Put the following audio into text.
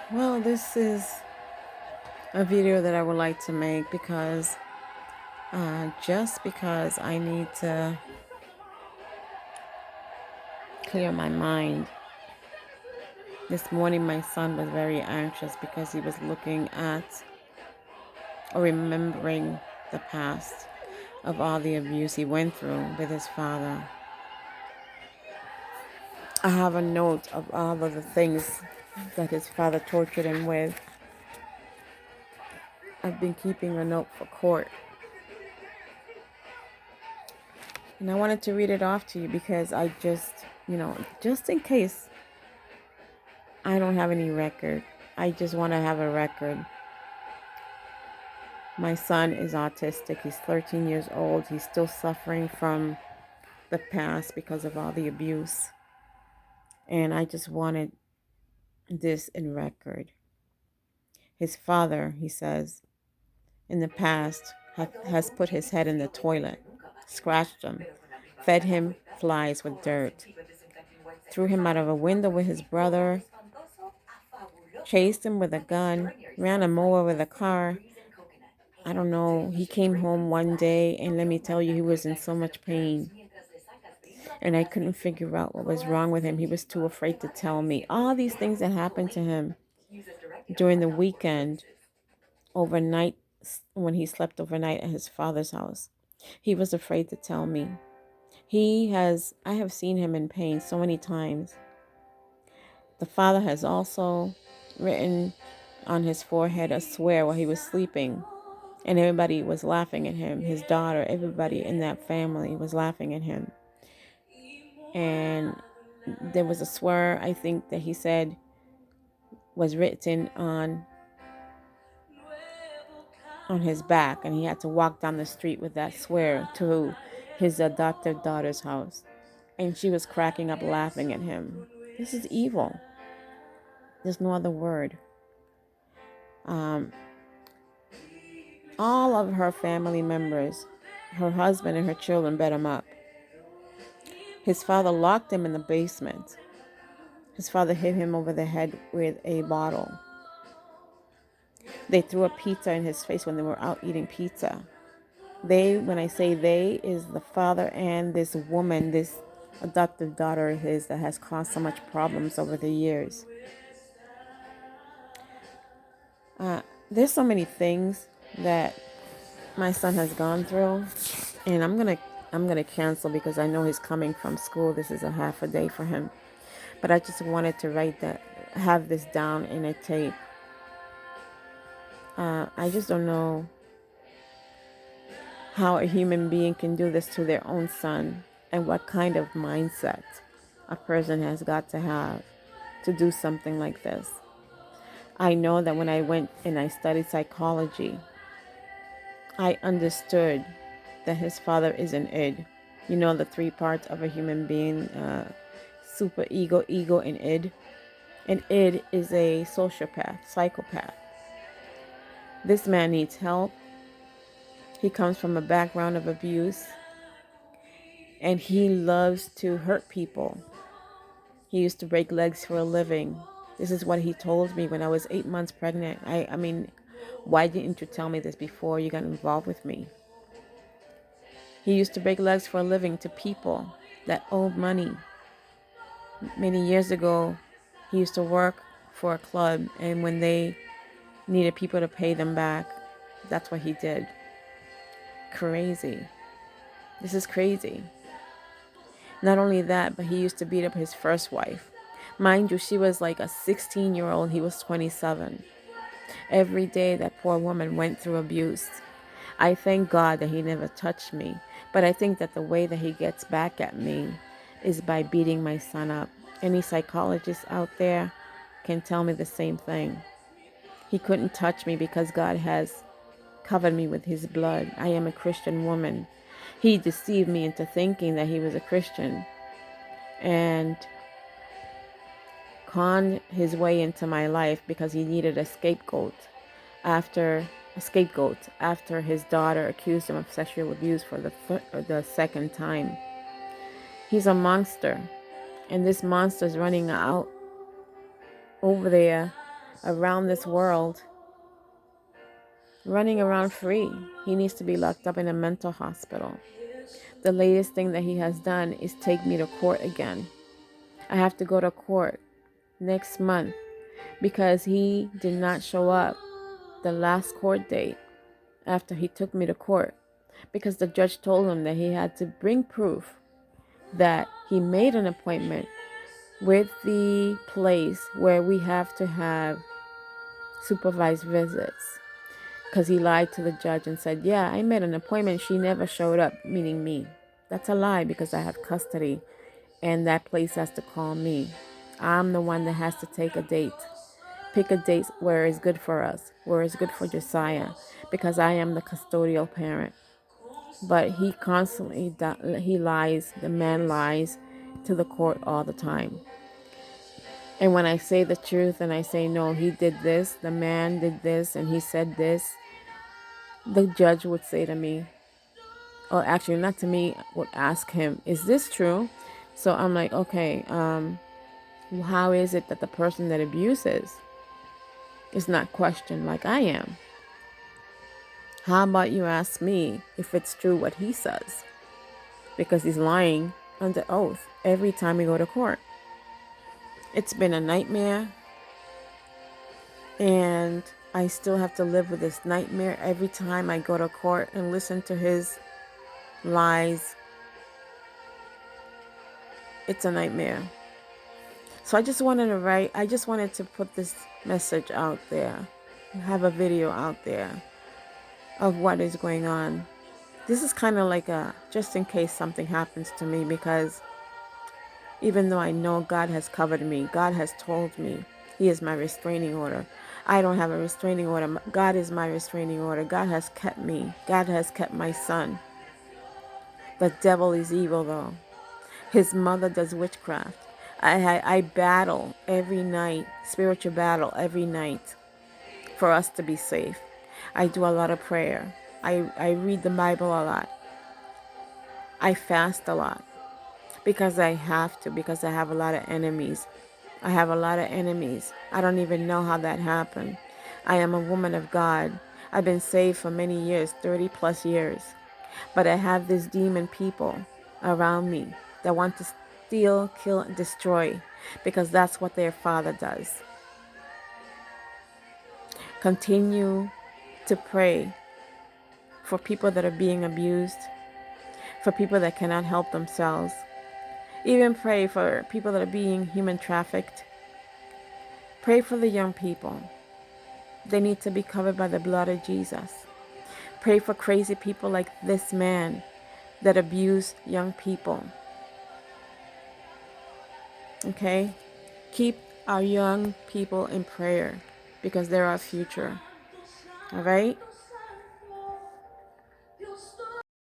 Well, this is a video that I would like to make because just because I need to clear my mind. This morning, my son was very anxious because he was looking at or remembering the past of all the abuse he went through with his father. I have a note of all of the things that his father tortured him with. I've been keeping a note for court. And I wanted to read it off to you because I just in case I don't have any record, I just want to have a record. My son is autistic. He's 13 years old. He's still suffering from the past because of all the abuse. And I just wanted this in record. His father, he says, in the past has put his head in the toilet, scratched him, fed him flies with dirt, threw him out of a window with his brother, chased him with a gun, ran him over with a car. I don't know. He came home one day, and let me tell you, he was in so much pain. And I couldn't figure out what was wrong with him. He was too afraid to tell me. All these things that happened to him during the weekend, overnight, when he slept overnight at his father's house. He was afraid to tell me. I have seen him in pain so many times. The father has also written on his forehead a swear while he was sleeping. And everybody was laughing at him. His daughter, everybody in that family was laughing at him. And there was a swear, I think, that he said was written on his back, and he had to walk down the street with that swear to his adopted daughter's house. And she was cracking up laughing at him. This is evil. There's no other word. Um, all of her family members, her husband and her children, bet him up. His father locked him in the basement. His father hit him over the head with a bottle. They threw a pizza in his face when they were out eating pizza. They, when I say they, is the father and this woman, this adoptive daughter of his that has caused so much problems over the years. There's so many things that my son has gone through, and I'm gonna cancel because I know he's coming from school. This is a half a day for him, but I just wanted to have this down in a tape. I just don't know how a human being can do this to their own son and what kind of mindset a person has got to have to do something like this. I know that when I went and I studied psychology, I understood that his father is an id. You know, the three parts of a human being: super ego, and id. An id is a sociopath, psychopath. This man needs help. He comes from a background of abuse, and he loves to hurt people. He used to break legs for a living. This is what he told me when I was 8 months pregnant. I mean, why didn't you tell me this before you got involved with me? He used to break legs for a living to people that owed money. Many years ago, he used to work for a club, and when they needed people to pay them back, that's what he did. Crazy. This is crazy. Not only that, but he used to beat up his first wife. Mind you, she was like a 16-year-old. He was 27. Every day that poor woman went through abuse. I thank God that he never touched me. But I think that the way that he gets back at me is by beating my son up. Any psychologist out there can tell me the same thing. He couldn't touch me because God has covered me with his blood. I am a Christian woman. He deceived me into thinking that he was a Christian and conned his way into my life because he needed after a scapegoat after his daughter accused him of sexual abuse for the second time. He's a monster, and this monster is running out over there around this world, running around free. He needs to be locked up in a mental hospital. The latest thing that he has done is take me to court again. I have to go to court next month because he did not show up the last court date after he took me to court, because the judge told him that he had to bring proof that he made an appointment with the place where we have to have supervised visits, because he lied to the judge and said, yeah, I made an appointment, she never showed up, meaning me. That's a lie, because I have custody and that place has to call me. I'm the one that has to take a date, pick a date where it's good for us, where it's good for Josiah, because I am the custodial parent. But he constantly he lies. The man lies to the court all the time. And when I say the truth and I say, no, he did this, the man did this, and he said this, the judge would say to me, or actually not to me, would ask him, is this true? So I'm like, okay, how is it that the person that abuses is not questioned like I am? How about you ask me if it's true what he says? Because he's lying under oath every time we go to court. It's been a nightmare, and I still have to live with this nightmare every time I go to court and listen to his lies. It's a nightmare. So I just wanted to put this message out there, have a video out there of what is going on. This is kind of like a just in case something happens to me, because even though I know God has covered me, God has told me He is my restraining order. I don't have a restraining order. God is my restraining order. God has kept me. God has kept my son. The devil is evil, though. His mother does witchcraft. I battle every night, spiritual battle every night for us to be safe. I do a lot of prayer. I read the Bible a lot. I fast a lot because I have to, because I have a lot of enemies. I have a lot of enemies. I don't even know how that happened. I am a woman of God. I've been saved for many years, 30 plus years. But I have these demon people around me that want to steal, kill, and destroy, because that's what their father does. Continue to pray for people that are being abused, for people that cannot help themselves. Even pray for people that are being human trafficked. Pray for the young people. They need to be covered by the blood of Jesus. Pray for crazy people like this man that abuse young people. Okay? Keep our young people in prayer, because they're our future. All right?